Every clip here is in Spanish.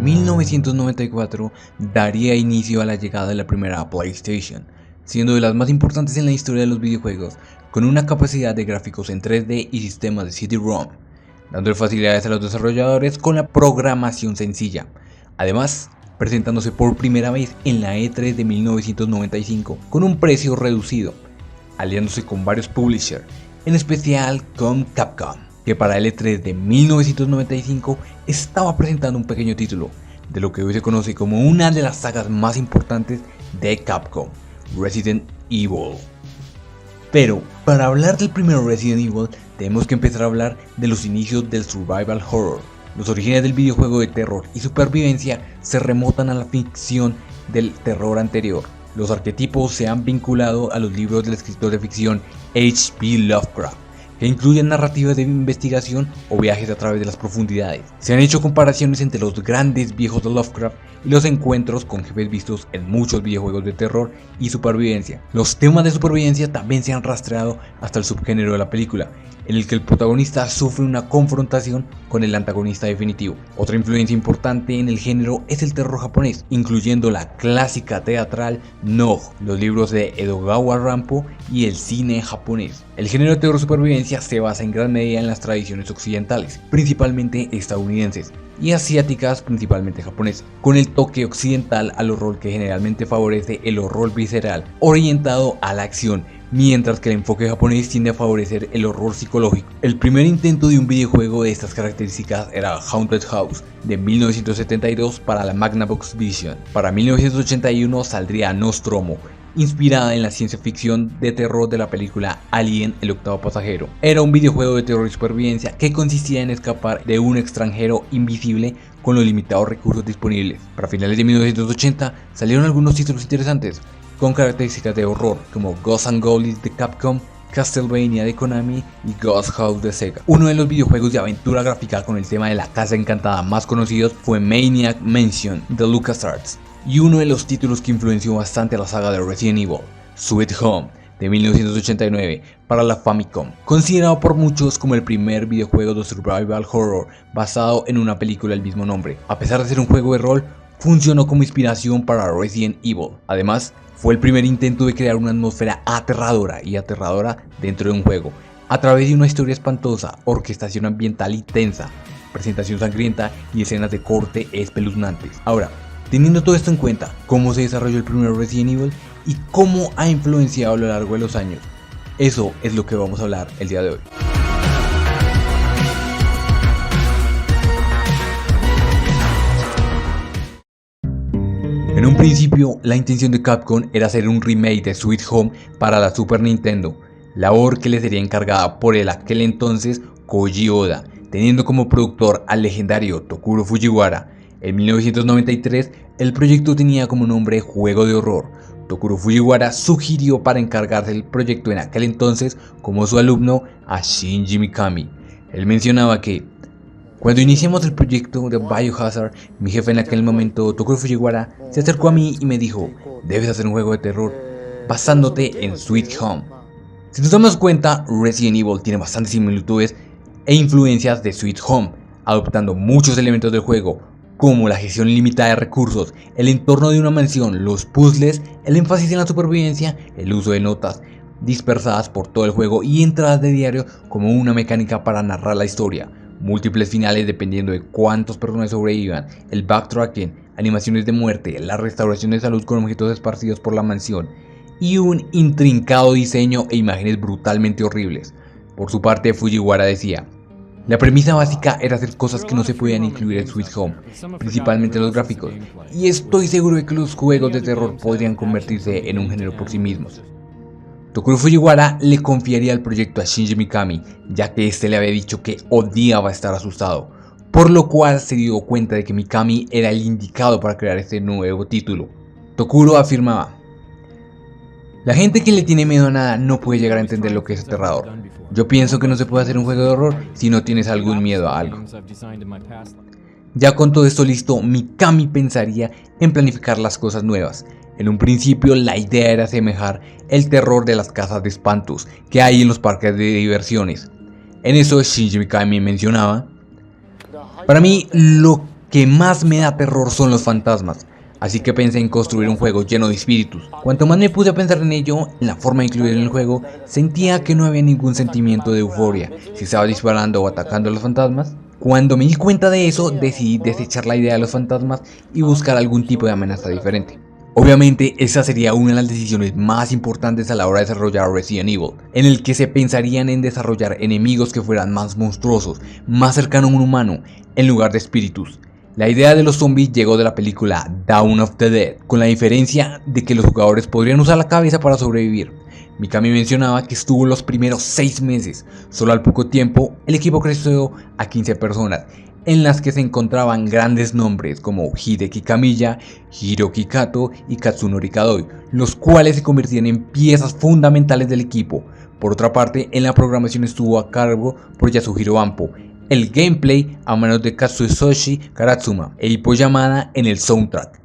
1994 daría inicio a la llegada de la primera PlayStation, siendo de las más importantes en la historia de los videojuegos, con una capacidad de gráficos en 3D y sistemas de CD-ROM, dándole facilidades a los desarrolladores con la programación sencilla. Además, presentándose por primera vez en la E3 de 1995 con un precio reducido, aliándose con varios publishers, en especial con Capcom, que para el E3 de 1995 estaba presentando un pequeño título de lo que hoy se conoce como una de las sagas más importantes de Capcom, Resident Evil. Pero para hablar del primer Resident Evil tenemos que empezar a hablar de los inicios del survival horror. Los orígenes del videojuego de terror y supervivencia se remontan a la ficción del terror anterior. Los arquetipos se han vinculado a los libros del escritor de ficción H.P. Lovecraft, que incluyen narrativas de investigación o viajes a través de las profundidades. Se han hecho comparaciones entre los grandes viejos de Lovecraft y los encuentros con jefes vistos en muchos videojuegos de terror y supervivencia. Los temas de supervivencia también se han rastreado hasta el subgénero de la película, en el que el protagonista sufre una confrontación con el antagonista definitivo. Otra influencia importante en el género es el terror japonés, incluyendo la clásica teatral Noh, los libros de Edogawa Rampo y el cine japonés. El género de terror supervivencia se basa en gran medida en las tradiciones occidentales, principalmente estadounidenses, y asiáticas, principalmente japonesas, con el toque occidental al horror que generalmente favorece el horror visceral, orientado a la acción, mientras que el enfoque japonés tiende a favorecer el horror psicológico. El primer intento de un videojuego de estas características era Haunted House, de 1972 para la Magnavox Vision. Para 1981 saldría Nostromo, inspirada en la ciencia ficción de terror de la película Alien, el octavo pasajero. Era un videojuego de terror y supervivencia que consistía en escapar de un extranjero invisible con los limitados recursos disponibles. Para finales de 1980 salieron algunos títulos interesantes, con características de horror como Ghosts and Goblins de Capcom, Castlevania de Konami y Ghost House de Sega. Uno de los videojuegos de aventura gráfica con el tema de la casa encantada más conocidos fue Maniac Mansion de LucasArts, y uno de los títulos que influenció bastante a la saga de Resident Evil, Sweet Home de 1989 para la Famicom, considerado por muchos como el primer videojuego de survival horror basado en una película del mismo nombre. A pesar de ser un juego de rol, funcionó como inspiración para Resident Evil. Además, fue el primer intento de crear una atmósfera aterradora dentro de un juego, a través de una historia espantosa, orquestación ambiental intensa, presentación sangrienta y escenas de corte espeluznantes. Ahora, teniendo todo esto en cuenta, ¿cómo se desarrolló el primer Resident Evil y cómo ha influenciado a lo largo de los años? Eso es lo que vamos a hablar el día de hoy. En un principio, la intención de Capcom era hacer un remake de Sweet Home para la Super Nintendo, labor que le sería encargada por el aquel entonces Koji Oda, teniendo como productor al legendario Tokuro Fujiwara. En 1993, el proyecto tenía como nombre Juego de Horror. Tokuro Fujiwara sugirió para encargarse del proyecto en aquel entonces como su alumno a Shinji Mikami. Él mencionaba que cuando iniciamos el proyecto de Biohazard, mi jefe en aquel momento, Tokuro Fujiwara, se acercó a mí y me dijo: debes hacer un juego de terror basándote en Sweet Home. Si nos damos cuenta, Resident Evil tiene bastantes similitudes e influencias de Sweet Home, adoptando muchos elementos del juego, como la gestión ilimitada de recursos, el entorno de una mansión, los puzzles, el énfasis en la supervivencia, el uso de notas dispersadas por todo el juego y entradas de diario como una mecánica para narrar la historia, múltiples finales dependiendo de cuántos personajes sobrevivan, el backtracking, animaciones de muerte, la restauración de salud con objetos esparcidos por la mansión y un intrincado diseño e imágenes brutalmente horribles. Por su parte, Fujiwara decía: la premisa básica era hacer cosas que no se podían incluir en Sweet Home, principalmente los gráficos, y estoy seguro de que los juegos de terror podrían convertirse en un género por sí mismos. Tokuro Fujiwara le confiaría el proyecto a Shinji Mikami, ya que este le había dicho que odiaba estar asustado, por lo cual se dio cuenta de que Mikami era el indicado para crear este nuevo título. Tokuro afirmaba: la gente que le tiene miedo a nada no puede llegar a entender lo que es aterrador. Yo pienso que no se puede hacer un juego de horror si no tienes algún miedo a algo. Ya con todo esto listo, Mikami pensaría en planificar las cosas nuevas. En un principio la idea era asemejar el terror de las casas de espantos que hay en los parques de diversiones. En eso Shinji Mikami mencionaba: para mí lo que más me da terror son los fantasmas. Así que pensé en construir un juego lleno de espíritus. Cuanto más me puse a pensar en ello, en la forma de incluir en el juego, sentía que no había ningún sentimiento de euforia si estaba disparando o atacando a los fantasmas. Cuando me di cuenta de eso, decidí desechar la idea de los fantasmas y buscar algún tipo de amenaza diferente. Obviamente, esa sería una de las decisiones más importantes a la hora de desarrollar Resident Evil, en el que se pensarían en desarrollar enemigos que fueran más monstruosos, más cercanos a un humano, en lugar de espíritus. La idea de los zombies llegó de la película Dawn of the Dead, con la diferencia de que los jugadores podrían usar la cabeza para sobrevivir. Mikami mencionaba que estuvo los primeros 6 meses, solo al poco tiempo el equipo creció a 15 personas, en las que se encontraban grandes nombres como Hideki Kamiya, Hiroki Kato y Katsunori Kadoi, los cuales se convirtieron en piezas fundamentales del equipo. Por otra parte, en la programación estuvo a cargo por Yasuhiro Banpo, el gameplay a manos de Katsuyoshi Karatsuma e Ippo Yamada en el soundtrack.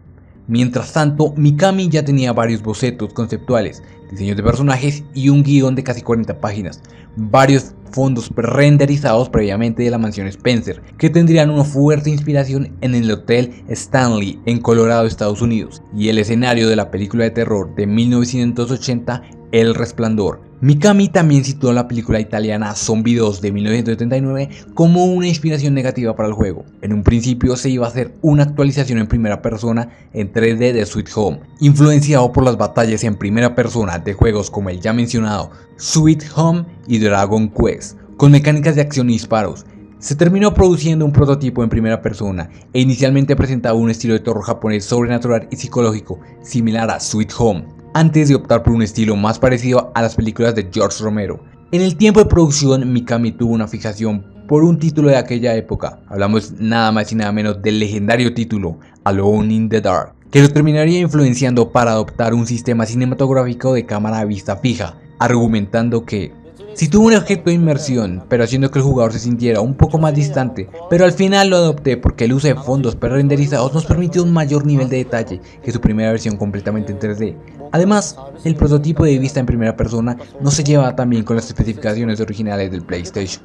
Mientras tanto, Mikami ya tenía varios bocetos conceptuales, diseños de personajes y un guión de casi 40 páginas, varios fondos pre-renderizados previamente de la mansión Spencer, que tendrían una fuerte inspiración en el Hotel Stanley en Colorado, Estados Unidos, y el escenario de la película de terror de 1980, El Resplandor. Mikami también citó la película italiana Zombie 2 de 1979 como una inspiración negativa para el juego. En un principio se iba a hacer una actualización en primera persona en 3D de Sweet Home, influenciado por las batallas en primera persona de juegos como el ya mencionado Sweet Home y Dragon Quest, con mecánicas de acción y disparos. Se terminó produciendo un prototipo en primera persona e inicialmente presentaba un estilo de terror japonés sobrenatural y psicológico, similar a Sweet Home, antes de optar por un estilo más parecido a las películas de George Romero. En el tiempo de producción, Mikami tuvo una fijación por un título de aquella época. Hablamos nada más y nada menos del legendario título Alone in the Dark, que lo terminaría influenciando para adoptar un sistema cinematográfico de cámara a vista fija, argumentando que si tuvo un efecto de inmersión, pero haciendo que el jugador se sintiera un poco más distante, pero al final lo adopté porque el uso de fondos pre-renderizados nos permitió un mayor nivel de detalle que su primera versión completamente en 3D. Además, el prototipo de vista en primera persona no se llevaba tan bien con las especificaciones originales del PlayStation.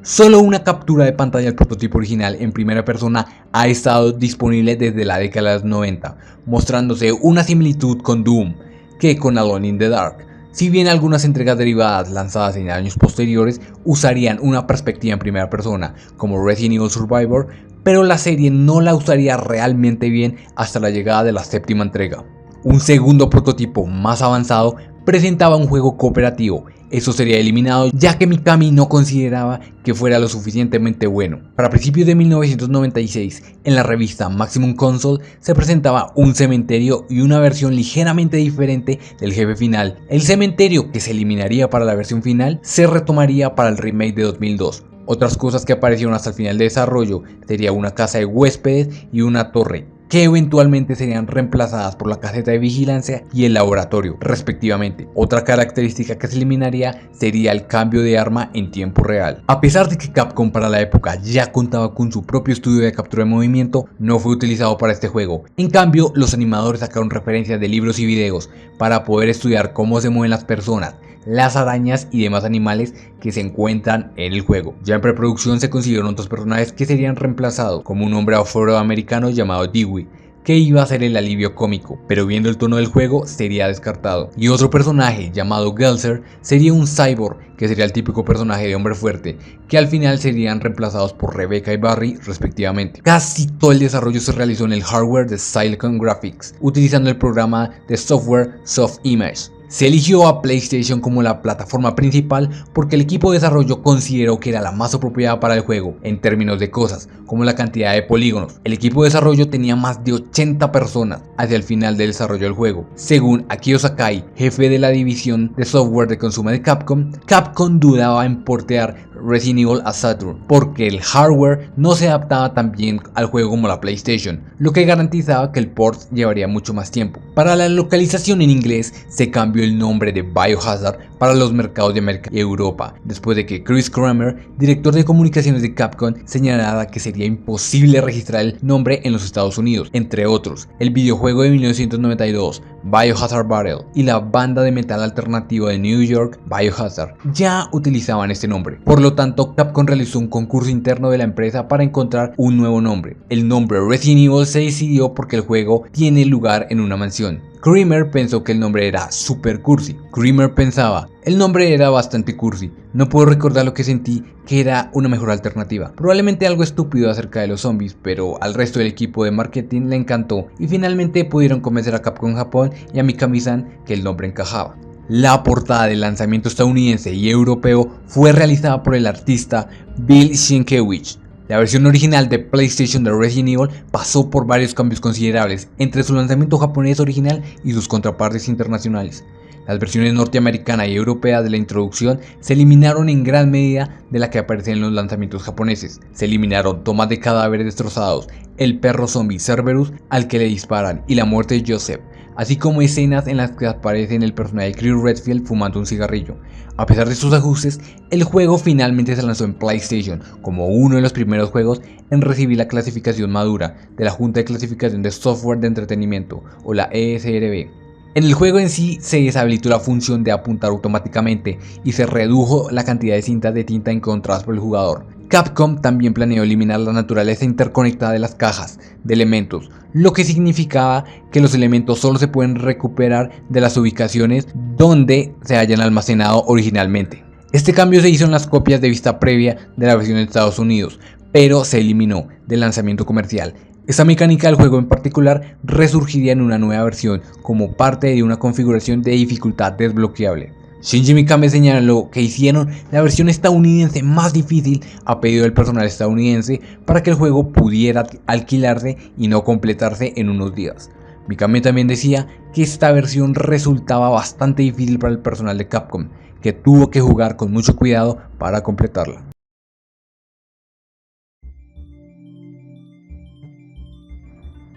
Solo una captura de pantalla del prototipo original en primera persona ha estado disponible desde la década de los 90, mostrándose una similitud con Doom que con Alone in the Dark. Si bien algunas entregas derivadas lanzadas en años posteriores usarían una perspectiva en primera persona, como Resident Evil Survivor, pero la serie no la usaría realmente bien hasta la llegada de la séptima entrega. Un segundo prototipo más avanzado presentaba un juego cooperativo. Eso sería eliminado ya que Mikami no consideraba que fuera lo suficientemente bueno. Para principios de 1996, en la revista Maximum Console se presentaba un cementerio y una versión ligeramente diferente del jefe final. El cementerio, que se eliminaría para la versión final, se retomaría para el remake de 2002. Otras cosas que aparecieron hasta el final de desarrollo sería una casa de huéspedes y una torre, que eventualmente serían reemplazadas por la caseta de vigilancia y el laboratorio, respectivamente. Otra característica que se eliminaría sería el cambio de arma en tiempo real. A pesar de que Capcom para la época ya contaba con su propio estudio de captura de movimiento, no fue utilizado para este juego. En cambio, los animadores sacaron referencias de libros y videos para poder estudiar cómo se mueven las personas, las arañas y demás animales que se encuentran en el juego. Ya en preproducción se consiguieron otros personajes que serían reemplazados, como un hombre afroamericano llamado Dewey, que iba a ser el alivio cómico, pero viendo el tono del juego sería descartado. Y otro personaje llamado Gelser sería un cyborg, que sería el típico personaje de hombre fuerte, que al final serían reemplazados por Rebecca y Barry respectivamente. Casi todo el desarrollo se realizó en el hardware de Silicon Graphics, utilizando el programa de software Soft Image. Se eligió a PlayStation como la plataforma principal porque el equipo de desarrollo consideró que era la más apropiada para el juego en términos de cosas, como la cantidad de polígonos. El equipo de desarrollo tenía más de 80 personas hacia el final del desarrollo del juego. Según Akio Sakai, jefe de la división de software de consumo de Capcom, Capcom dudaba en portear Resident Evil a Saturn porque el hardware no se adaptaba tan bien al juego como la PlayStation, lo que garantizaba que el port llevaría mucho más tiempo. Para la localización en inglés se cambió el nombre de Biohazard para los mercados de América y Europa, después de que Chris Kramer, director de comunicaciones de Capcom, señalara que sería imposible registrar el nombre en los Estados Unidos, entre otros. El videojuego de 1992, Biohazard Battle y la banda de metal alternativo de New York, Biohazard, ya utilizaban este nombre. Por lo tanto, Capcom realizó un concurso interno de la empresa para encontrar un nuevo nombre. El nombre Resident Evil se decidió porque el juego tiene lugar en una mansión. Creamer pensó que el nombre era super cursi. Creamer pensaba, el nombre era bastante cursi, no puedo recordar lo que sentí, que era una mejor alternativa. Probablemente algo estúpido acerca de los zombies, pero al resto del equipo de marketing le encantó y finalmente pudieron convencer a Capcom Japón y a Mikami-san que el nombre encajaba. La portada del lanzamiento estadounidense y europeo fue realizada por el artista Bill Sienkiewicz. La versión original de PlayStation de Resident Evil pasó por varios cambios considerables entre su lanzamiento japonés original y sus contrapartes internacionales. Las versiones norteamericana y europea de la introducción se eliminaron en gran medida de la que aparecen en los lanzamientos japoneses. Se eliminaron tomas de cadáveres destrozados, el perro zombie Cerberus al que le disparan y la muerte de Joseph, así como escenas en las que aparece el personaje de Chris Redfield fumando un cigarrillo. A pesar de sus ajustes, el juego finalmente se lanzó en PlayStation como uno de los primeros juegos en recibir la clasificación madura de la Junta de Clasificación de Software de Entretenimiento, o la ESRB. En el juego en sí se deshabilitó la función de apuntar automáticamente y se redujo la cantidad de cintas de tinta encontradas por el jugador. Capcom también planeó eliminar la naturaleza interconectada de las cajas de elementos, lo que significaba que los elementos solo se pueden recuperar de las ubicaciones donde se hayan almacenado originalmente. Este cambio se hizo en las copias de vista previa de la versión de Estados Unidos, pero se eliminó del lanzamiento comercial. Esta mecánica del juego en particular resurgiría en una nueva versión como parte de una configuración de dificultad desbloqueable. Shinji Mikami señaló que hicieron la versión estadounidense más difícil a pedido del personal estadounidense para que el juego pudiera alquilarse y no completarse en unos días. Mikami también decía que esta versión resultaba bastante difícil para el personal de Capcom, que tuvo que jugar con mucho cuidado para completarla.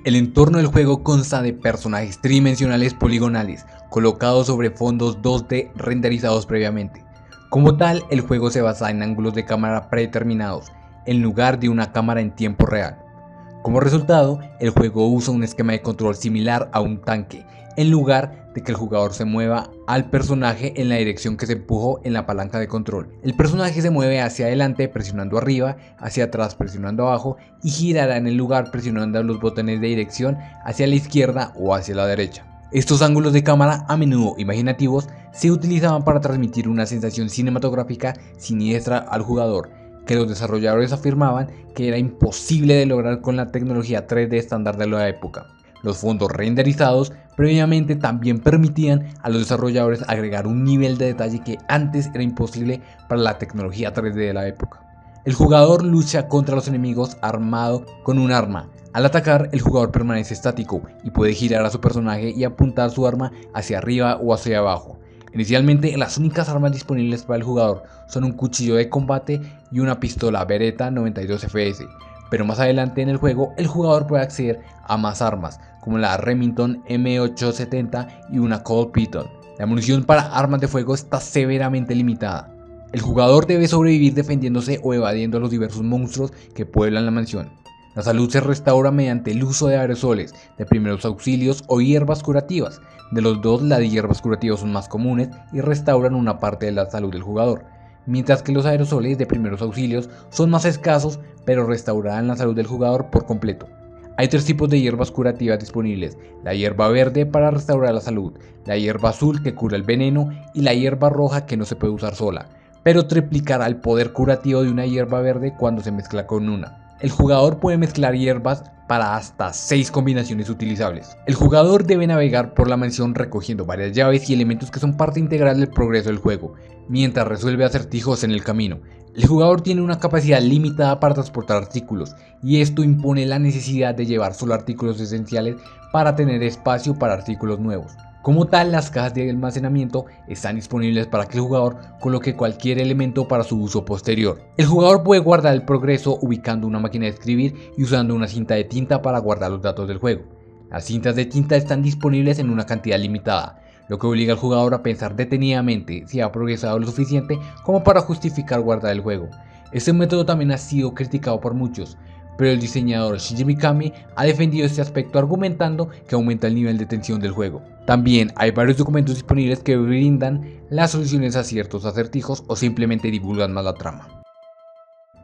El entorno del juego consta de personajes tridimensionales poligonales colocados sobre fondos 2D renderizados previamente. Como tal, el juego se basa en ángulos de cámara predeterminados, en lugar de una cámara en tiempo real. Como resultado, el juego usa un esquema de control similar a un tanque, en lugar de que el jugador se mueva al personaje en la dirección que se empujó en la palanca de control. El personaje se mueve hacia adelante presionando arriba, hacia atrás presionando abajo y girará en el lugar presionando los botones de dirección hacia la izquierda o hacia la derecha. Estos ángulos de cámara, a menudo imaginativos, se utilizaban para transmitir una sensación cinematográfica siniestra al jugador, que los desarrolladores afirmaban que era imposible de lograr con la tecnología 3D estándar de la época. Los fondos renderizados previamente también permitían a los desarrolladores agregar un nivel de detalle que antes era imposible para la tecnología 3D de la época. El jugador lucha contra los enemigos armado con un arma. Al atacar, el jugador permanece estático y puede girar a su personaje y apuntar su arma hacia arriba o hacia abajo. Inicialmente, las únicas armas disponibles para el jugador son un cuchillo de combate y una pistola Beretta 92 FS, pero más adelante en el juego el jugador puede acceder a más armas, como la Remington M870 y una Colt Python. La munición para armas de fuego está severamente limitada. El jugador debe sobrevivir defendiéndose o evadiendo a los diversos monstruos que pueblan la mansión. La salud se restaura mediante el uso de aerosoles, de primeros auxilios o hierbas curativas. De los dos, las hierbas curativas son más comunes y restauran una parte de la salud del jugador, mientras que los aerosoles de primeros auxilios son más escasos pero restaurarán la salud del jugador por completo. Hay tres tipos de hierbas curativas disponibles: la hierba verde para restaurar la salud, la hierba azul que cura el veneno y la hierba roja que no se puede usar sola, pero triplicará el poder curativo de una hierba verde cuando se mezcla con una. El jugador puede mezclar hierbas para hasta 6 combinaciones utilizables. El jugador debe navegar por la mansión recogiendo varias llaves y elementos que son parte integral del progreso del juego, mientras resuelve acertijos en el camino. El jugador tiene una capacidad limitada para transportar artículos, y esto impone la necesidad de llevar solo artículos esenciales para tener espacio para artículos nuevos. Como tal, las cajas de almacenamiento están disponibles para que el jugador coloque cualquier elemento para su uso posterior. El jugador puede guardar el progreso ubicando una máquina de escribir y usando una cinta de tinta para guardar los datos del juego. Las cintas de tinta están disponibles en una cantidad limitada, lo que obliga al jugador a pensar detenidamente si ha progresado lo suficiente como para justificar guardar el juego. Este método también ha sido criticado por muchos, pero el diseñador Shinji Mikami ha defendido este aspecto argumentando que aumenta el nivel de tensión del juego. También hay varios documentos disponibles que brindan las soluciones a ciertos acertijos o simplemente divulgan más la trama.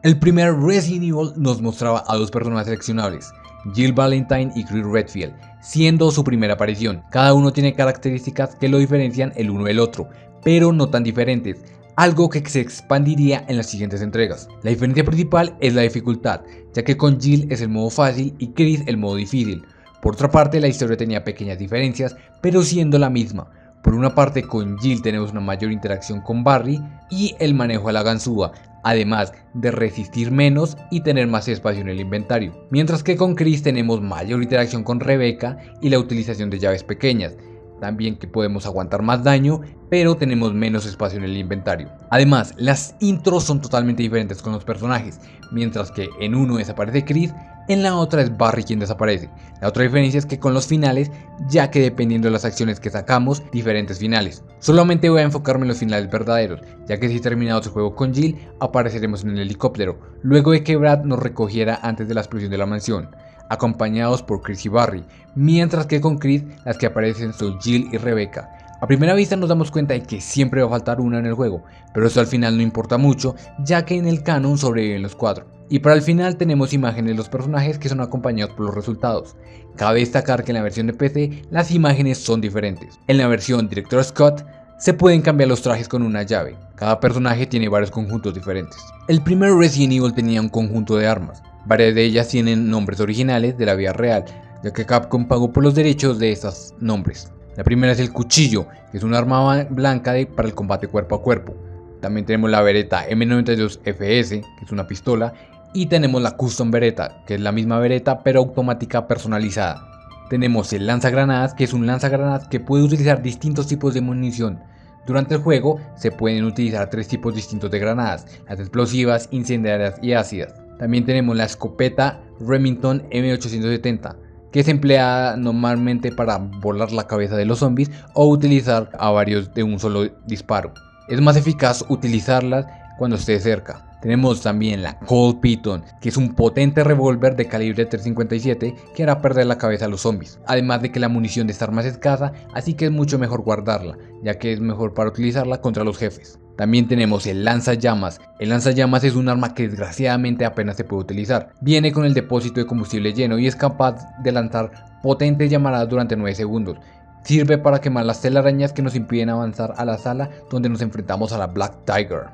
El primer Resident Evil nos mostraba a dos personajes seleccionables, Jill Valentine y Chris Redfield, siendo su primera aparición. Cada uno tiene características que lo diferencian el uno del otro, pero no tan diferentes, algo que se expandiría en las siguientes entregas. La diferencia principal es la dificultad, ya que con Jill es el modo fácil y Chris el modo difícil. Por otra parte, la historia tenía pequeñas diferencias, pero siendo la misma. Por una parte, con Jill tenemos una mayor interacción con Barry y el manejo de la ganzúa, además de resistir menos y tener más espacio en el inventario. Mientras que con Chris tenemos mayor interacción con Rebecca y la utilización de llaves pequeñas. También que podemos aguantar más daño, pero tenemos menos espacio en el inventario. Además, las intros son totalmente diferentes con los personajes, mientras que en uno desaparece Chris, en la otra es Barry quien desaparece. La otra diferencia es que con los finales, ya que dependiendo de las acciones que sacamos, diferentes finales. Solamente voy a enfocarme en los finales verdaderos, ya que si terminamos el juego con Jill, apareceremos en el helicóptero, luego de que Brad nos recogiera antes de la explosión de la mansión, acompañados por Chris y Barry, mientras que con Chris las que aparecen son Jill y Rebecca. A primera vista nos damos cuenta de que siempre va a faltar una en el juego, pero eso al final no importa mucho, ya que en el canon sobreviven los 4. Y para el final tenemos imágenes de los personajes que son acompañados por los resultados. Cabe destacar que en la versión de PC las imágenes son diferentes. En la versión Director Scott se pueden cambiar los trajes con una llave. Cada personaje tiene varios conjuntos diferentes. El primer Resident Evil tenía un conjunto de armas. Varias de ellas tienen nombres originales de la vida real, ya que Capcom pagó por los derechos de estos nombres. La primera es el cuchillo, que es un arma blanca para el combate cuerpo a cuerpo. También tenemos la Beretta M92 FS, que es una pistola, y tenemos la Custom Beretta, que es la misma Beretta pero automática personalizada. Tenemos el lanzagranadas, que es un lanzagranadas que puede utilizar distintos tipos de munición. Durante el juego se pueden utilizar 3 tipos distintos de granadas, las explosivas, incendiarias y ácidas. También tenemos la escopeta Remington M870, que es empleada normalmente para volar la cabeza de los zombies o utilizar a varios de un solo disparo. Es más eficaz utilizarlas cuando esté cerca. Tenemos también la Colt Python, que es un potente revólver de calibre .357 que hará perder la cabeza a los zombies. Además de que la munición de esta arma es escasa, así que es mucho mejor guardarla, ya que es mejor para utilizarla contra los jefes. También tenemos el lanzallamas. El lanzallamas es un arma que desgraciadamente apenas se puede utilizar. Viene con el depósito de combustible lleno y es capaz de lanzar potentes llamaradas durante 9 segundos. Sirve para quemar las telarañas que nos impiden avanzar a la sala donde nos enfrentamos a la Black Tiger.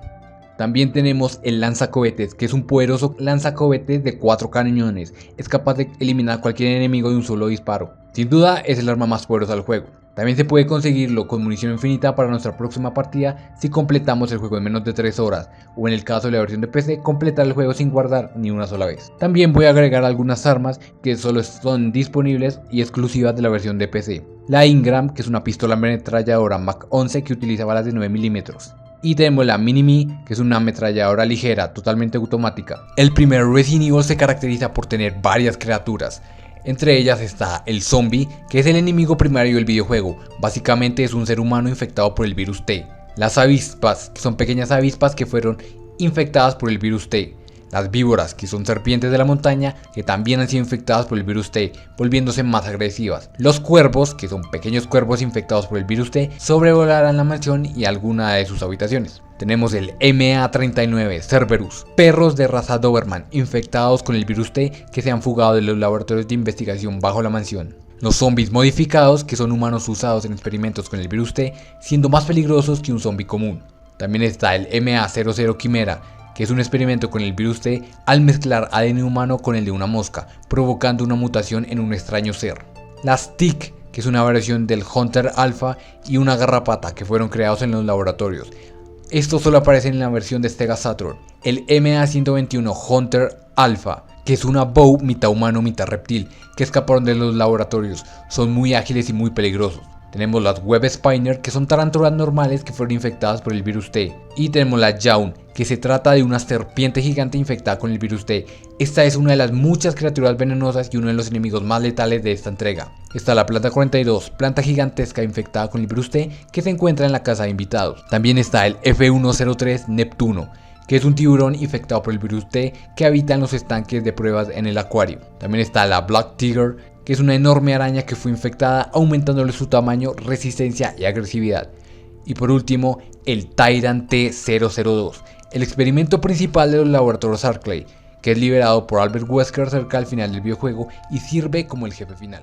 También tenemos el lanzacohetes, que es un poderoso lanzacohetes de 4 cañones. Es capaz de eliminar a cualquier enemigo de un solo disparo. Sin duda es el arma más poderosa del juego. También se puede conseguirlo con munición infinita para nuestra próxima partida si completamos el juego en menos de 3 horas, o en el caso de la versión de PC, completar el juego sin guardar ni una sola vez. También voy a agregar algunas armas que solo son disponibles y exclusivas de la versión de PC. La Ingram, que es una pistola ametralladora Mach 11 que utiliza balas de 9 milímetros. Y tenemos la Mini-Me, que es una ametralladora ligera, totalmente automática. El primer Resident Evil se caracteriza por tener varias criaturas. Entre ellas está el zombie, que es el enemigo primario del videojuego. Básicamente es un ser humano infectado por el virus T. Las avispas, que son pequeñas avispas que fueron infectadas por el virus T. Las víboras, que son serpientes de la montaña, que también han sido infectadas por el virus T, volviéndose más agresivas. Los cuervos, que son pequeños cuervos infectados por el virus T, sobrevolarán la mansión y alguna de sus habitaciones. Tenemos el MA39 Cerberus, perros de raza Doberman infectados con el virus T que se han fugado de los laboratorios de investigación bajo la mansión. Los zombies modificados, que son humanos usados en experimentos con el virus T, siendo más peligrosos que un zombie común. También está el MA00 Quimera, que es un experimento con el virus T al mezclar ADN humano con el de una mosca, provocando una mutación en un extraño ser. Las TIC, que es una variación del Hunter Alpha y una garrapata que fueron creados en los laboratorios. Estos solo aparecen en la versión de Sega Saturn. El MA121 Hunter Alpha, que es una bow mitad humano mitad reptil, que escaparon de los laboratorios, son muy ágiles y muy peligrosos. Tenemos las Web Spinner, que son tarántulas normales que fueron infectadas por el virus T. Y tenemos la Yawn, que se trata de una serpiente gigante infectada con el virus T. Esta es una de las muchas criaturas venenosas y uno de los enemigos más letales de esta entrega. Está la planta 42, planta gigantesca infectada con el virus T, que se encuentra en la casa de invitados. También está el F103 Neptuno, que es un tiburón infectado por el virus T que habita en los estanques de pruebas en el acuario. También está la Black Tiger, que es una enorme araña que fue infectada, aumentándole su tamaño, resistencia y agresividad. Y por último, el Tyrant T-002, el experimento principal de los laboratorios Arklay, que es liberado por Albert Wesker cerca al final del videojuego y sirve como el jefe final.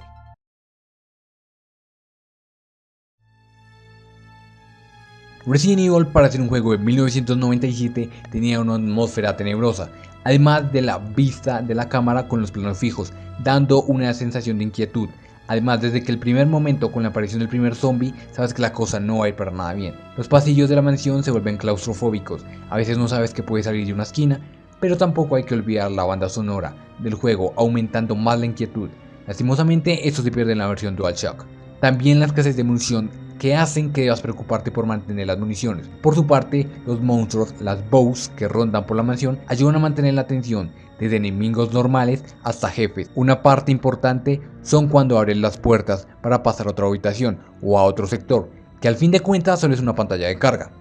Resident Evil, para ser un juego de 1997, tenía una atmósfera tenebrosa, además de la vista de la cámara con los planos fijos, dando una sensación de inquietud. Además, desde que el primer momento con la aparición del primer zombie, sabes que la cosa no va a ir para nada bien. Los pasillos de la mansión se vuelven claustrofóbicos, a veces no sabes que puede salir de una esquina, pero tampoco hay que olvidar la banda sonora del juego, aumentando más la inquietud. Lastimosamente, esto se pierde en la versión DualShock. También la escasez de munición, que hacen que debas preocuparte por mantener las municiones. Por su parte, los monstruos, las bows que rondan por la mansión, ayudan a mantener la tensión, desde enemigos normales hasta jefes. Una parte importante son cuando abres las puertas para pasar a otra habitación o a otro sector, que al fin de cuentas solo es una pantalla de carga.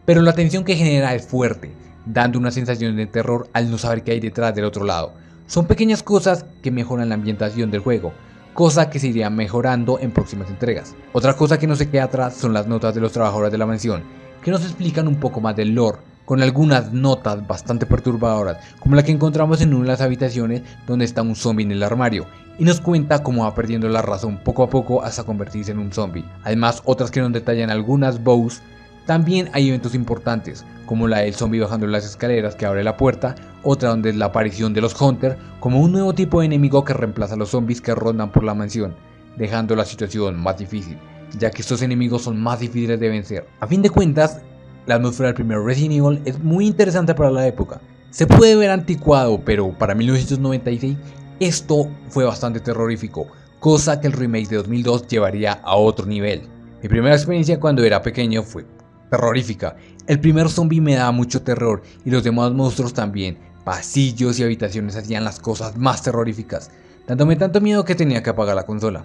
Pero la tensión que genera es fuerte, dando una sensación de terror al no saber qué hay detrás del otro lado. Son pequeñas cosas que mejoran la ambientación del juego, cosa que se iría mejorando en próximas entregas. Otra cosa que no se queda atrás son las notas de los trabajadores de la mansión, que nos explican un poco más del lore, con algunas notas bastante perturbadoras, como la que encontramos en una de las habitaciones donde está un zombie en el armario, y nos cuenta cómo va perdiendo la razón poco a poco hasta convertirse en un zombie. Además, otras que nos detallan algunas bows. También hay eventos importantes, como la del zombie bajando las escaleras que abre la puerta, otra donde es la aparición de los Hunter, como un nuevo tipo de enemigo que reemplaza a los zombies que rondan por la mansión, dejando la situación más difícil, ya que estos enemigos son más difíciles de vencer. A fin de cuentas, la atmósfera del primer Resident Evil es muy interesante para la época. Se puede ver anticuado, pero para 1996 esto fue bastante terrorífico, cosa que el remake de 2002 llevaría a otro nivel. Mi primera experiencia cuando era pequeño fue terrorífica. El primer zombie me daba mucho terror y los demás monstruos también. Pasillos y habitaciones hacían las cosas más terroríficas, dándome tanto miedo que tenía que apagar la consola.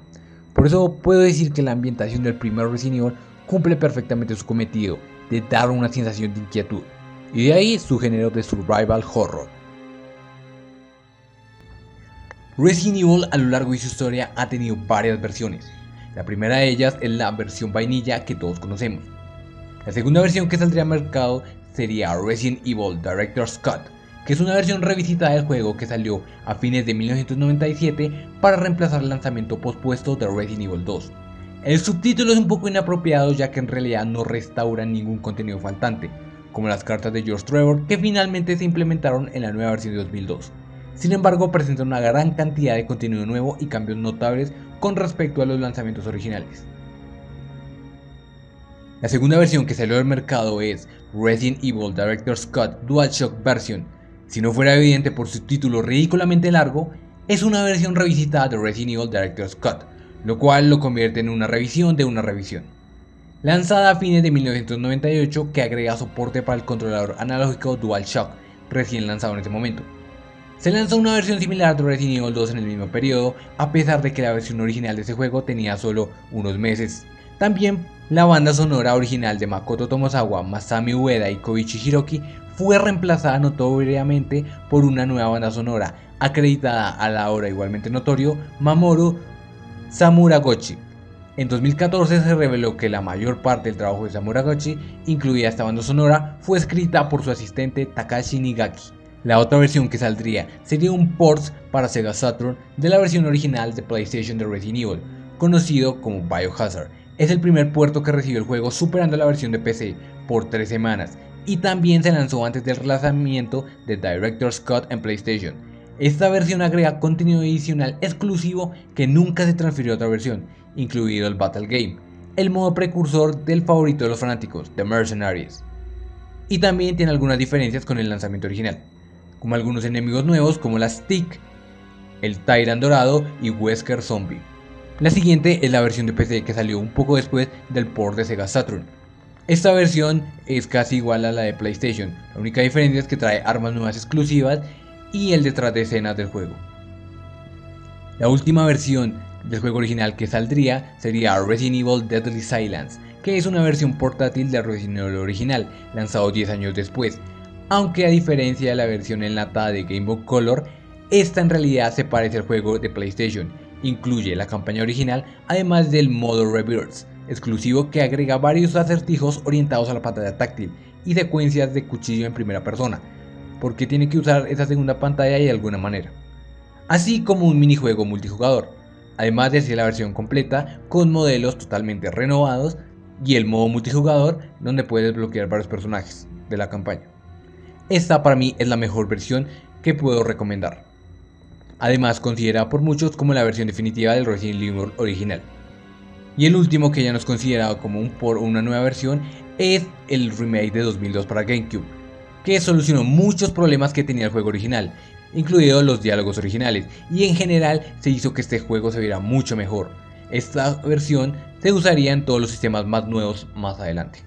Por eso puedo decir que la ambientación del primer Resident Evil cumple perfectamente su cometido de dar una sensación de inquietud, y de ahí su género de survival horror. Resident Evil a lo largo de su historia ha tenido varias versiones. La primera de ellas es la versión vainilla que todos conocemos. La segunda versión que saldría al mercado sería Resident Evil Director's Cut, que es una versión revisitada del juego que salió a fines de 1997 para reemplazar el lanzamiento pospuesto de Resident Evil 2. El subtítulo es un poco inapropiado, ya que en realidad no restaura ningún contenido faltante, como las cartas de George Trevor que finalmente se implementaron en la nueva versión de 2002. Sin embargo, presenta una gran cantidad de contenido nuevo y cambios notables con respecto a los lanzamientos originales. La segunda versión que salió al mercado es Resident Evil Director's Cut DualShock Version. Si no fuera evidente por su título ridículamente largo, es una versión revisitada de Resident Evil Director's Cut, lo cual lo convierte en una revisión de una revisión. Lanzada a fines de 1998, que agrega soporte para el controlador analógico DualShock, recién lanzado en ese momento. Se lanzó una versión similar de Resident Evil 2 en el mismo periodo, a pesar de que la versión original de ese juego tenía solo unos meses. También la banda sonora original de Makoto Tomosawa, Masami Ueda y Koichi Hiroki fue reemplazada notoriamente por una nueva banda sonora, acreditada a la ahora igualmente notorio Mamoru Samuragochi. En 2014 se reveló que la mayor parte del trabajo de Samuragochi, incluida esta banda sonora, fue escrita por su asistente Takashi Nigaki. La otra versión que saldría sería un port para Sega Saturn de la versión original de PlayStation de Resident Evil, conocido como Biohazard. Es el primer puerto que recibió el juego, superando la versión de PC por 3 semanas, y también se lanzó antes del lanzamiento de Director's Cut en PlayStation. Esta versión agrega contenido adicional exclusivo que nunca se transfirió a otra versión, incluido el Battle Game, el modo precursor del favorito de los fanáticos, The Mercenaries. Y también tiene algunas diferencias con el lanzamiento original, como algunos enemigos nuevos como la Stick, el Tyrant dorado y Wesker Zombie. La siguiente es la versión de PC que salió un poco después del port de Sega Saturn. Esta versión es casi igual a la de PlayStation, la única diferencia es que trae armas nuevas exclusivas y el detrás de escenas del juego. La última versión del juego original que saldría sería Resident Evil Deadly Silence, que es una versión portátil de Resident Evil original, lanzado 10 años después. aunque a diferencia de la versión enlatada de Game Boy Color, esta en realidad se parece al juego de PlayStation. Incluye la campaña original, además del modo Rebirth, exclusivo que agrega varios acertijos orientados a la pantalla táctil y secuencias de cuchillo en primera persona, porque tiene que usar esa segunda pantalla de alguna manera, así como un minijuego multijugador, además de ser la versión completa con modelos totalmente renovados y el modo multijugador donde puedes desbloquear varios personajes de la campaña. Esta para mí es la mejor versión que puedo recomendar, además considerada por muchos como la versión definitiva del Resident Evil original. Y el último que ya no es considerado como una nueva versión es el remake de 2002 para GameCube, que solucionó muchos problemas que tenía el juego original, incluidos los diálogos originales, y en general se hizo que este juego se viera mucho mejor. Esta versión se usaría en todos los sistemas más nuevos más adelante.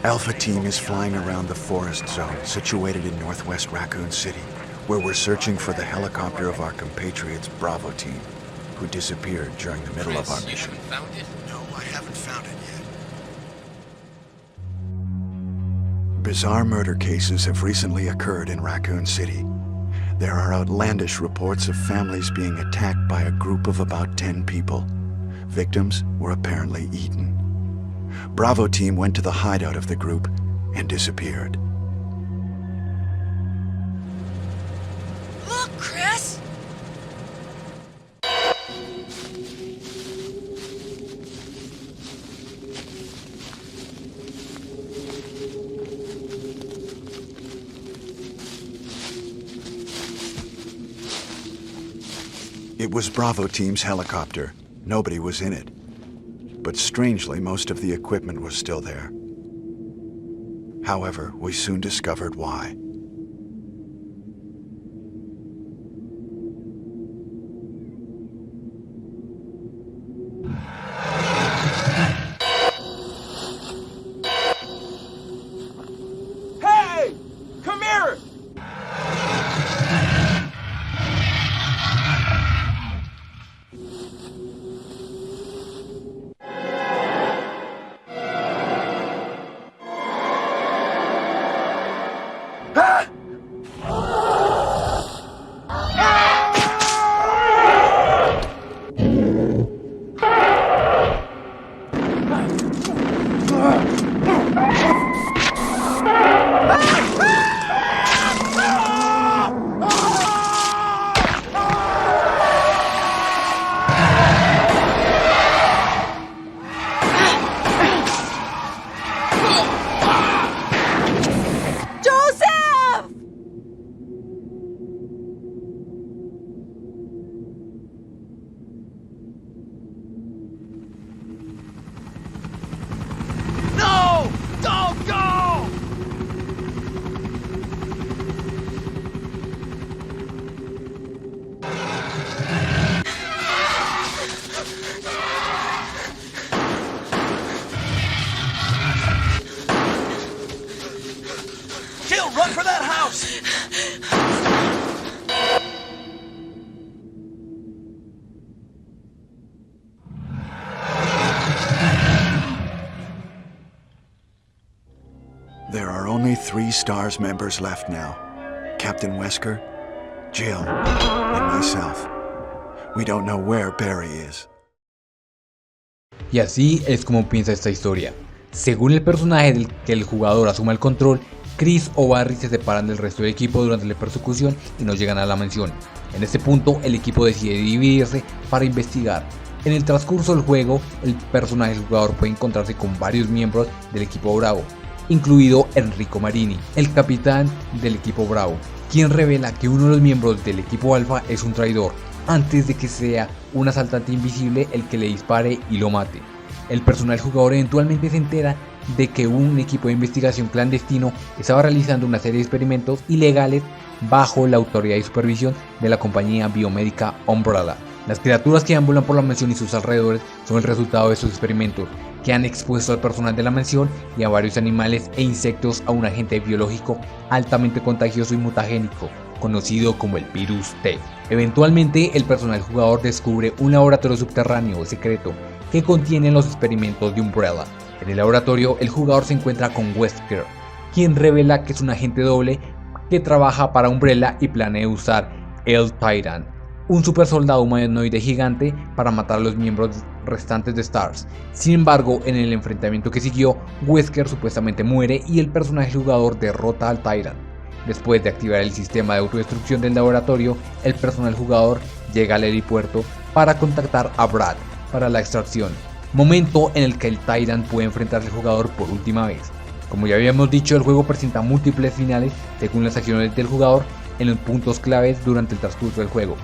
Alpha Team is flying around the forest zone situated in northwest Raccoon City, where we're searching for the helicopter of our compatriots Bravo Team, who disappeared during the middle of our mission. You haven't found it? No, I haven't found it yet. Bizarre murder cases have recently occurred in Raccoon City. There are outlandish reports of families being attacked by a group of about 10 people. Victims were apparently eaten. Bravo Team went to the hideout of the group and disappeared. Look, Chris! It was Bravo Team's helicopter. Nobody was in it. But strangely, most of the equipment was still there. However, we soon discovered why. Hey! Come here! Jill, run for that house! There are only 3 STARS members left now. Captain Wesker, Jill, and myself. We don't know where Barry is. Y así es como piensa esta historia. Según el personaje del que el jugador asuma el control, Chris o Barry se separan del resto del equipo durante la persecución y no llegan a la mansión. En este punto el equipo decide dividirse para investigar. En el transcurso del juego, el personaje del jugador puede encontrarse con varios miembros del equipo Bravo, incluido Enrico Marini, el capitán del equipo Bravo, quien revela que uno de los miembros del equipo Alpha es un traidor, antes de que sea un asaltante invisible el que le dispare y lo mate. El personal jugador eventualmente se entera de que un equipo de investigación clandestino estaba realizando una serie de experimentos ilegales bajo la autoridad y supervisión de la compañía biomédica Umbrella, Las criaturas que ambulan por la mansión y sus alrededores son el resultado de sus experimentos, que han expuesto al personal de la mansión y a varios animales e insectos a un agente biológico altamente contagioso y mutagénico, conocido como el virus T. Eventualmente, el personal jugador descubre un laboratorio subterráneo secreto que contiene los experimentos de Umbrella. En el laboratorio, el jugador se encuentra con Wesker, quien revela que es un agente doble que trabaja para Umbrella y planea usar el Tyrant, un super soldado humanoide gigante, para matar a los miembros restantes de STARS. Sin embargo, en el enfrentamiento que siguió, Wesker supuestamente muere y el personaje jugador derrota al Tyrant. Después de activar el sistema de autodestrucción del laboratorio, el personal jugador llega al helipuerto para contactar a Brad para la extracción, momento en el que el Tyrant puede enfrentarse al jugador por última vez. Como ya habíamos dicho, el juego presenta múltiples finales según las acciones del jugador en los puntos claves durante el transcurso del juego.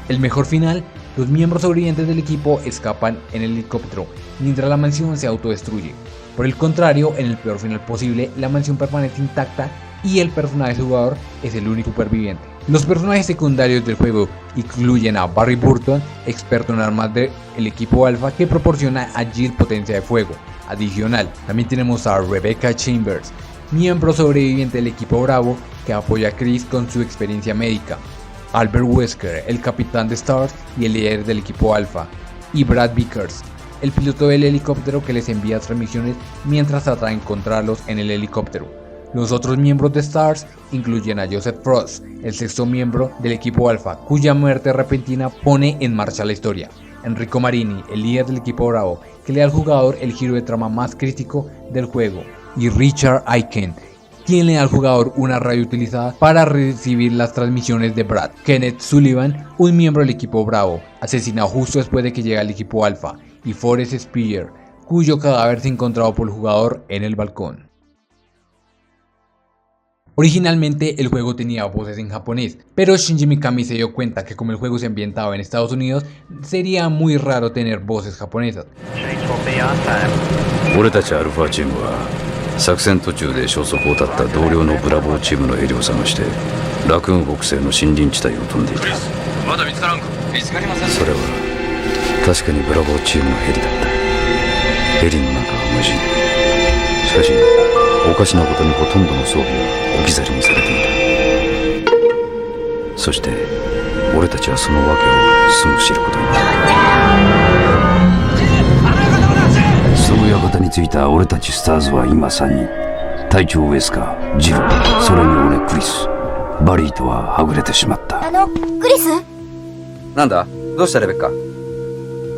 El mejor final: los miembros sobrevivientes del equipo escapan en el helicóptero mientras la mansión se autodestruye. Por el contrario, en el peor final posible, la mansión permanece intacta y el personaje jugador es el único superviviente. Los personajes secundarios del juego incluyen a Barry Burton, experto en armas del equipo Alpha, que proporciona a Jill potencia de fuego. Adicional, también tenemos a Rebecca Chambers, miembro sobreviviente del equipo Bravo, que apoya a Chris con su experiencia médica. Albert Wesker, el capitán de STARS y el líder del equipo Alpha, y Brad Vickers, el piloto del helicóptero que les envía transmisiones mientras trata de encontrarlos en el helicóptero. Los otros miembros de STARS incluyen a Joseph Frost, el sexto miembro del equipo Alpha, cuya muerte repentina pone en marcha la historia. Enrico Marini, el líder del equipo Bravo, que le da al jugador el giro de trama más crítico del juego. Y Richard Aiken, quien le da al jugador una radio utilizada para recibir las transmisiones de Brad. Kenneth Sullivan, un miembro del equipo Bravo, asesinado justo después de que llega al equipo Alpha. Y Forrest Spear, cuyo cadáver se encontrado por el jugador en el balcón. Originalmente el juego tenía voces en japonés, pero Shinji Mikami se dio cuenta que como el juego se ambientaba en Estados Unidos, sería muy raro tener voces japonesas. 俺たちアルファチームは作戦途中で消息を絶った同僚のブラボーチームのヘリを探してラクーン北西の森林地帯を飛んでいた。まだ見つからんか。見つかりません。それは確かにブラボーチームのヘリだった。ヘリの中は無人。しかしおかしなことにほとんどの装備は置き去りにされていた。そして俺たちはその訳をすぐ知ることになった。そういう館に着いた俺たちスターズは今3人。隊長ウェスカー、ジル、それに俺クリス。バリーとははぐれてしまった。クリス？なんだ？どうしたレベッカ？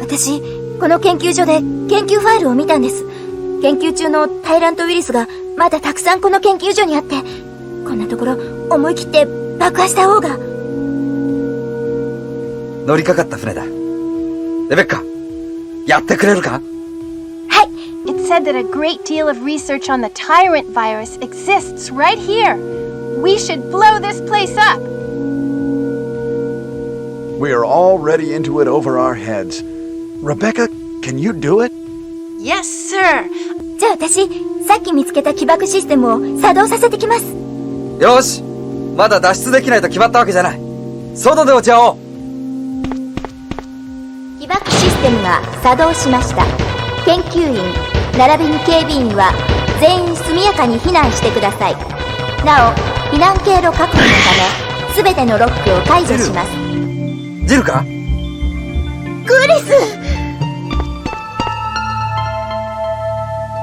私、この研究所で研究ファイルを見たんです。研究中のタイラントウイルスがまだたくさんこの研究所にあって、こんなところ思い切って爆破した方が。乗りかかった船だ。レベッカ、やってくれるか？はい。 It said that a great deal of research on the Tyrant virus exists right here. We should blow this place up. We are already into it over our heads. Rebecca, can you do it? Yes, sir. じゃあ私、さっき見つけた起爆システムを作動させてきます。よし、まだ脱出できないと決まったわけじゃない。外で落ち合おう。起爆システムが作動しました。研究員並びに警備員は全員速やかに避難してください。なお、避難経路確保のため全てのロックを解除します。ジルか？クリス！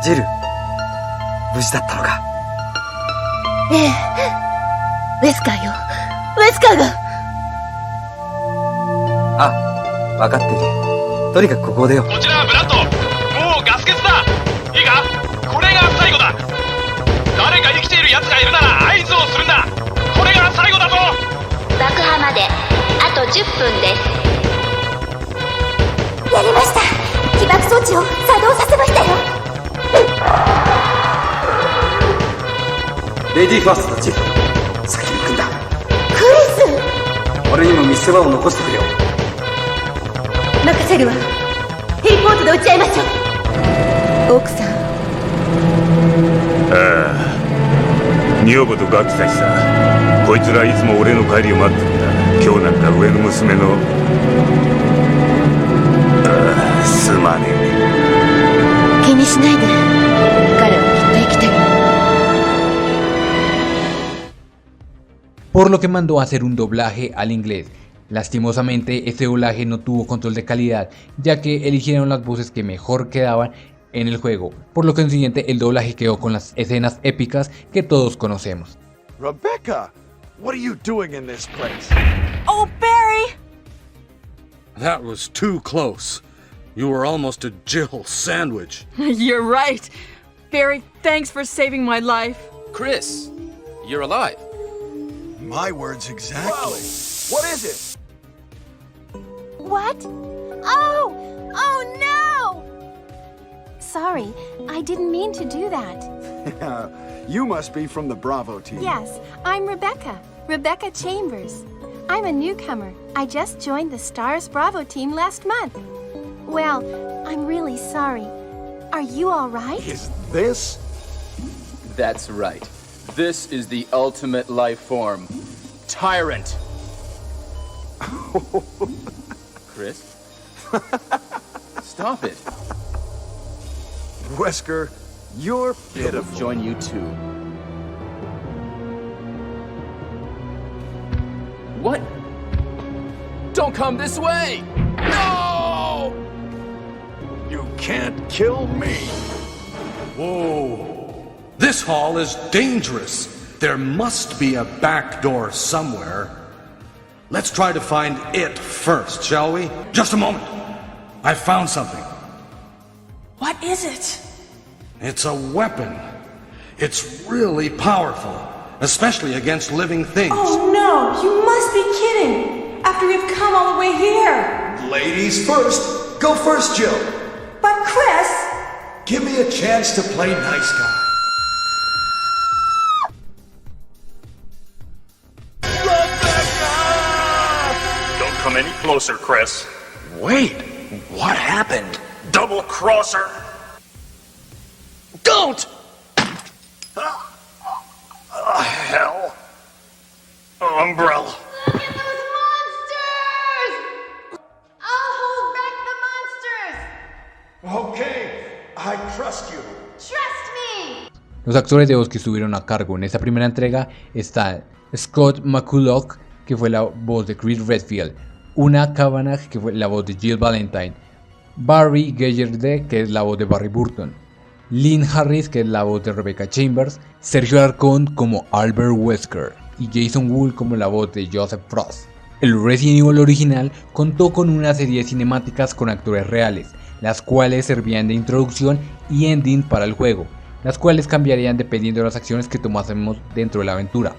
ジル、無事だったのか？ええ。ウェスカーよ。ウェスカーが。あ、分かっている。とにかくここを出よう。こちらブラッド。もうガス欠だ。いいか？これが最後だ。誰か生きている奴がいるなら合図をするんだ。これが最後だぞ。爆破まであと10分です。やりました。起爆装置を作動させましたよ。レディーファーストたち、先に行くんだ。クリス！俺にも見せ場を残してくれよ。任せるわ。ヘリポートで撃ち合いましょう。奥さん。ああ、女房とガキたちさ。こいつらいつも俺の帰りを待ってるんだ。今日なんか上の娘の Milani. 気にしないで。彼はきっと生きてる。 Por lo que mandó a hacer un doblaje al inglés. Lastimosamente, este doblaje no tuvo control de calidad, ya que eligieron las voces que mejor quedaban en el juego, por lo que en siguiente el doblaje quedó con las escenas épicas que todos conocemos. Rebecca, what are you doing in this place? Oh, Barry! That was too close. You were almost a Jill sandwich. You're right. Barry, thanks for saving my life. Chris, you're alive. My words exactly. What is it? What? Oh! Oh no! Sorry, I didn't mean to do that. You must be from the Bravo team. Yes, I'm Rebecca. Rebecca Chambers. I'm a newcomer. I just joined the Stars Bravo team last month. Well, I'm really sorry. Are you all right? Is this? That's right. This is the ultimate life form. Tyrant. Chris? Stop it. Wesker, you're He'll pitiful. join you too. What? Don't come this way! No! You can't kill me. Whoa. This hall is dangerous. There must be a back door somewhere. Let's try to find it first, shall we? Just a moment. I found something. What is it? It's a weapon. It's really powerful, especially against living things. Oh no, you must be kidding! After we've come all the way here! Ladies first. Go first, Jill. But Chris! Give me a chance to play nice guy. Don't come any closer, Chris. Wait, what happened? Double crosser! Don't! Hell. Umbrella. Look at those monsters! I'll hold back the monsters! Okay, I trust you. Trust me! Los actores de voz que estuvieron a cargo en esta primera entrega están Scott McCulloch, que fue la voz de Chris Redfield, Una Kavanagh, que fue la voz de Jill Valentine, Barry Gayerde, que es la voz de Barry Burton, Lynn Harris, que es la voz de Rebecca Chambers, Sergio Alarcón como Albert Wesker y Jason Wool como la voz de Joseph Frost. El Resident Evil original contó con una serie de cinemáticas con actores reales, las cuales servían de introducción y ending para el juego, las cuales cambiarían dependiendo de las acciones que tomásemos dentro de la aventura.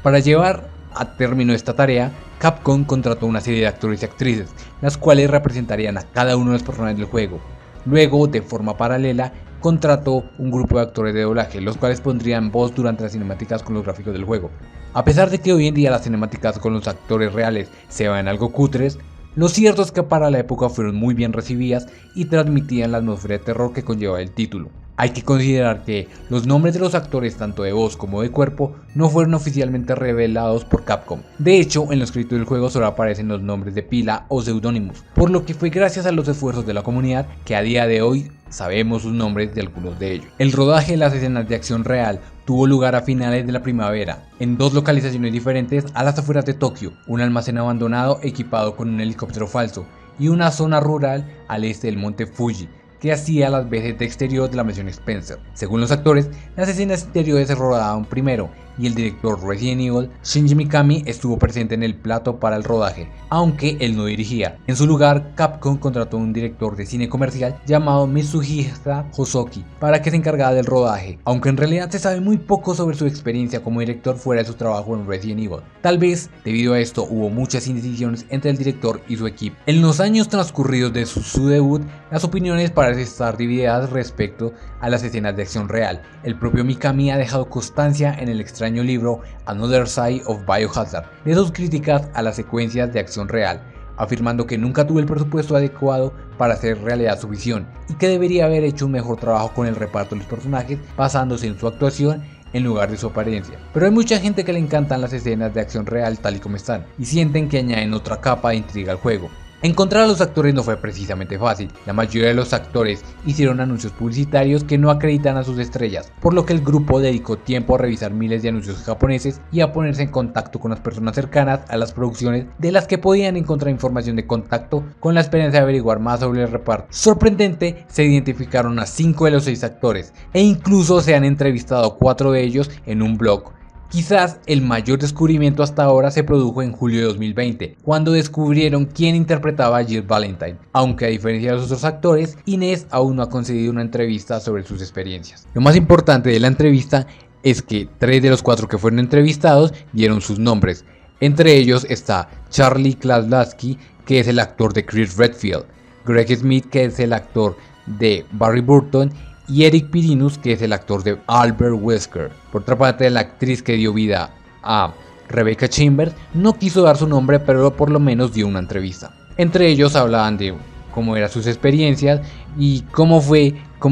Para llevar a término esta tarea, Capcom contrató una serie de actores y actrices, las cuales representarían a cada uno de los personajes del juego. Luego, de forma paralela, contrató un grupo de actores de doblaje, los cuales pondrían voz durante las cinemáticas con los gráficos del juego. A pesar de que hoy en día las cinemáticas con los actores reales se ven algo cutres, lo cierto es que para la época fueron muy bien recibidas y transmitían la atmósfera de terror que conlleva el título. Hay que considerar que los nombres de los actores tanto de voz como de cuerpo no fueron oficialmente revelados por Capcom. De hecho, en los créditos del juego solo aparecen los nombres de pila o seudónimos, por lo que fue gracias a los esfuerzos de la comunidad que a día de hoy sabemos sus nombres de algunos de ellos. El rodaje de las escenas de acción real tuvo lugar a finales de la primavera, en dos localizaciones diferentes a las afueras de Tokio, un almacén abandonado equipado con un helicóptero falso y una zona rural al este del monte Fuji, que hacía las veces de exterior de la mansión Spencer. Según los actores, las escenas interiores se rodaban primero y el director Resident Evil, Shinji Mikami, estuvo presente en el plato para el rodaje, aunque él no dirigía. En su lugar, Capcom contrató a un director de cine comercial llamado Mitsuhisa Hosoki para que se encargara del rodaje, aunque en realidad se sabe muy poco sobre su experiencia como director fuera de su trabajo en Resident Evil. Tal vez, debido a esto, hubo muchas indecisiones entre el director y su equipo. En los años transcurridos de su debut, las opiniones parecen estar divididas respecto a las escenas de acción real. El propio Mikami ha dejado constancia en el extraño libro Another Side of Biohazard de sus críticas a las secuencias de acción real, afirmando que nunca tuvo el presupuesto adecuado para hacer realidad su visión y que debería haber hecho un mejor trabajo con el reparto de los personajes basándose en su actuación en lugar de su apariencia. Pero hay mucha gente que le encantan las escenas de acción real tal y como están y sienten que añaden otra capa de intriga al juego. Encontrar a los actores no fue precisamente fácil. La mayoría de los actores hicieron anuncios publicitarios que no acreditan a sus estrellas, por lo que el grupo dedicó tiempo a revisar miles de anuncios japoneses y a ponerse en contacto con las personas cercanas a las producciones de las que podían encontrar información de contacto con la esperanza de averiguar más sobre el reparto. Sorprendente, se identificaron a 5 de los 6 actores e incluso se han entrevistado 4 de ellos en un blog. Quizás el mayor descubrimiento hasta ahora se produjo en julio de 2020, cuando descubrieron quién interpretaba a Jill Valentine, aunque a diferencia de los otros actores, Inés aún no ha concedido una entrevista sobre sus experiencias. Lo más importante de la entrevista es que 3 de los 4 que fueron entrevistados dieron sus nombres. Entre ellos está Charlie Klaslaski, que es el actor de Chris Redfield, Greg Smith, que es el actor de Barry Burton, y Eric Pirinus, que es el actor de Albert Wesker. Por otra parte, la actriz que dio vida a Rebecca Chambers no quiso dar su nombre, pero por lo menos dio una entrevista. Entre ellos hablaban de cómo eran sus experiencias y cómo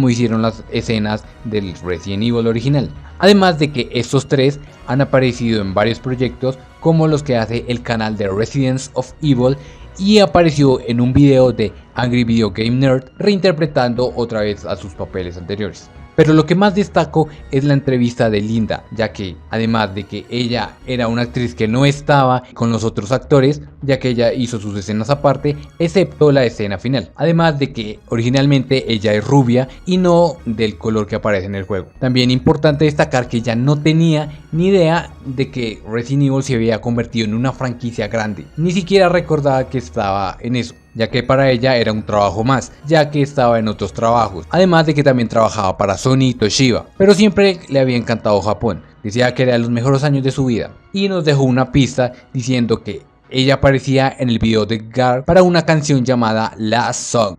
hicieron las escenas del Resident Evil original. Además de que estos 3 han aparecido en varios proyectos como los que hace el canal de Residents of Evil, y apareció en un video de Angry Video Game Nerd reinterpretando otra vez a sus papeles anteriores. Pero lo que más destaco es la entrevista de Linda, ya que además de que ella era una actriz que no estaba con los otros actores, ya que ella hizo sus escenas aparte, excepto la escena final. Además de que originalmente ella es rubia y no del color que aparece en el juego. También importante destacar que ella no tenía ni idea de que Resident Evil se había convertido en una franquicia grande. Ni siquiera recordaba que estaba en eso, ya que para ella era un trabajo más, ya que estaba en otros trabajos, además de que también trabajaba para Sony y Toshiba, pero siempre le había encantado Japón, decía que eran los mejores años de su vida, y nos dejó una pista diciendo que ella aparecía en el video de Gar para una canción llamada Last Song.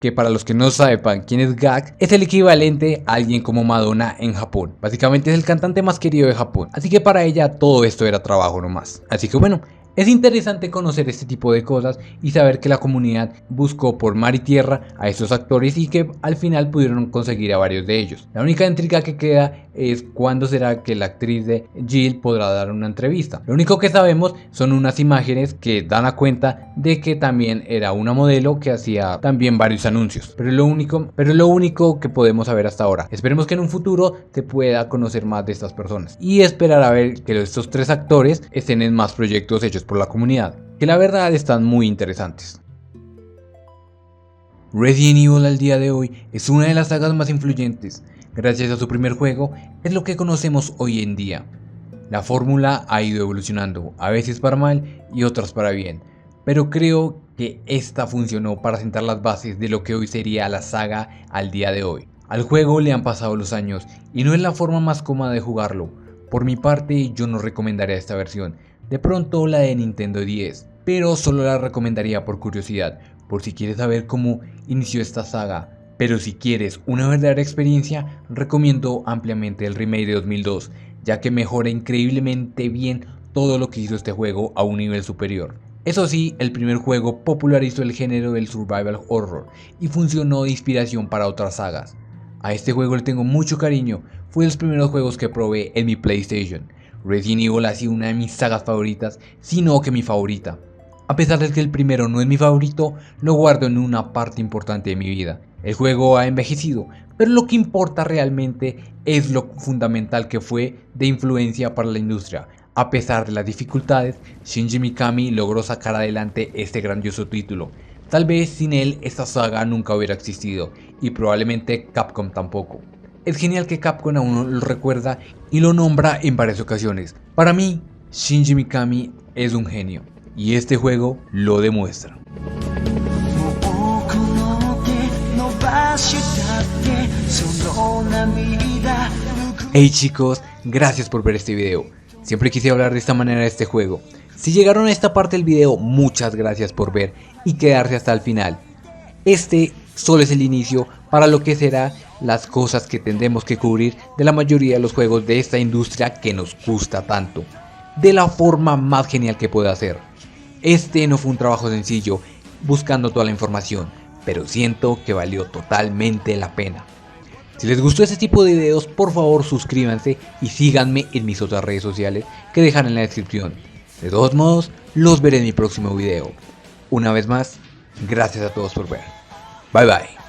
Que para los que no sepan quién es Gak, es el equivalente a alguien como Madonna en Japón. Básicamente es el cantante más querido de Japón, así que para ella todo esto era trabajo nomás. Así que bueno, es interesante conocer este tipo de cosas y saber que la comunidad buscó por mar y tierra a estos actores y que al final pudieron conseguir a varios de ellos. La única intriga que queda es cuándo será que la actriz de Jill podrá dar una entrevista. Lo único que sabemos son unas imágenes que dan a cuenta de que también era una modelo que hacía también varios anuncios. Pero es lo único que podemos saber hasta ahora. Esperemos que en un futuro se pueda conocer más de estas personas y esperar a ver que estos 3 actores estén en más proyectos hechos por la comunidad, que la verdad están muy interesantes. Resident Evil al día de hoy es una de las sagas más influyentes. Gracias a su primer juego es lo que conocemos hoy en día. La fórmula ha ido evolucionando, a veces para mal y otras para bien, pero creo que esta funcionó para sentar las bases de lo que hoy sería la saga al día de hoy. Al juego le han pasado los años y no es la forma más cómoda de jugarlo. Por mi parte yo no recomendaría esta versión, de pronto la de Nintendo 10, pero solo la recomendaría por curiosidad, por si quieres saber cómo inició esta saga. Pero si quieres una verdadera experiencia, recomiendo ampliamente el remake de 2002, ya que mejora increíblemente bien todo lo que hizo este juego a un nivel superior. Eso sí, el primer juego popularizó el género del survival horror y funcionó de inspiración para otras sagas. A este juego le tengo mucho cariño, fue de los primeros juegos que probé en mi PlayStation. Resident Evil ha sido una de mis sagas favoritas, sino que mi favorita. A pesar de que el primero no es mi favorito, lo guardo en una parte importante de mi vida. El juego ha envejecido, pero lo que importa realmente es lo fundamental que fue de influencia para la industria. A pesar de las dificultades, Shinji Mikami logró sacar adelante este grandioso título. Tal vez sin él esta saga nunca hubiera existido, y probablemente Capcom tampoco. Es genial que Capcom aún lo recuerda y lo nombra en varias ocasiones. Para mí, Shinji Mikami es un genio, y este juego lo demuestra. Hey chicos, gracias por ver este video. Siempre quise hablar de esta manera de este juego. Si llegaron a esta parte del video, muchas gracias por ver y quedarse hasta el final. Este solo es el inicio para lo que será las cosas que tendremos que cubrir de la mayoría de los juegos de esta industria que nos gusta tanto, de la forma más genial que pueda ser. Este no fue un trabajo sencillo buscando toda la información, pero siento que valió totalmente la pena. Si les gustó este tipo de videos, por favor suscríbanse y síganme en mis otras redes sociales que dejaré en la descripción. De todos modos, los veré en mi próximo video. Una vez más, gracias a todos por ver. Bye bye.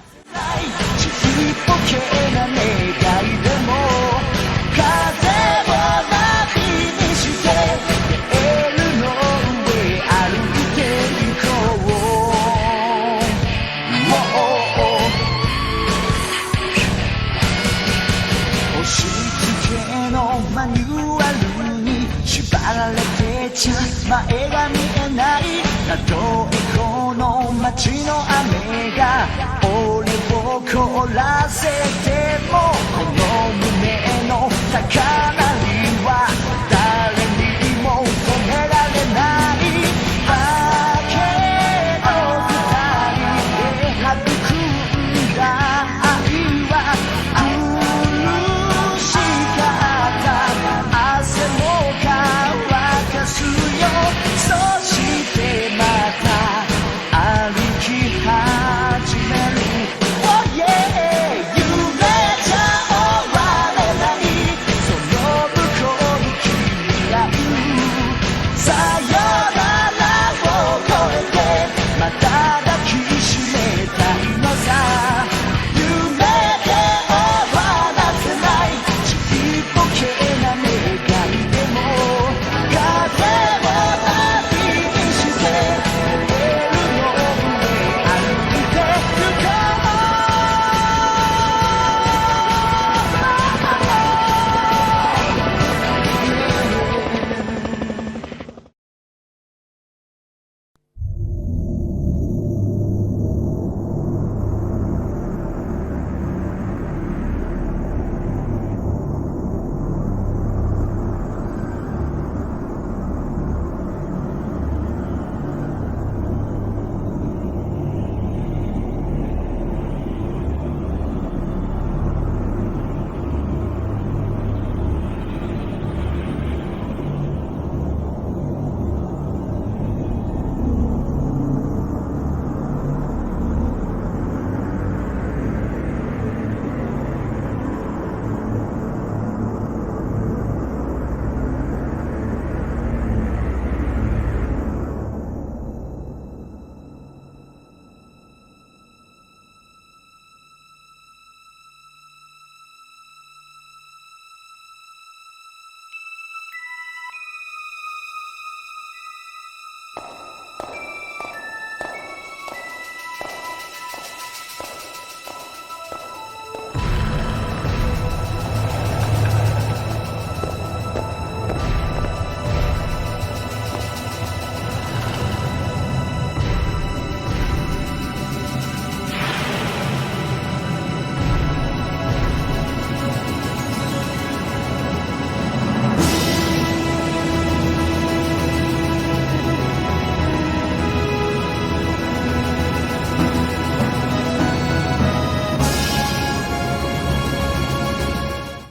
マニュアルに縛られてちゃ前が見えないたとえこの街の雨が俺を凍らせてもこの胸の高鳴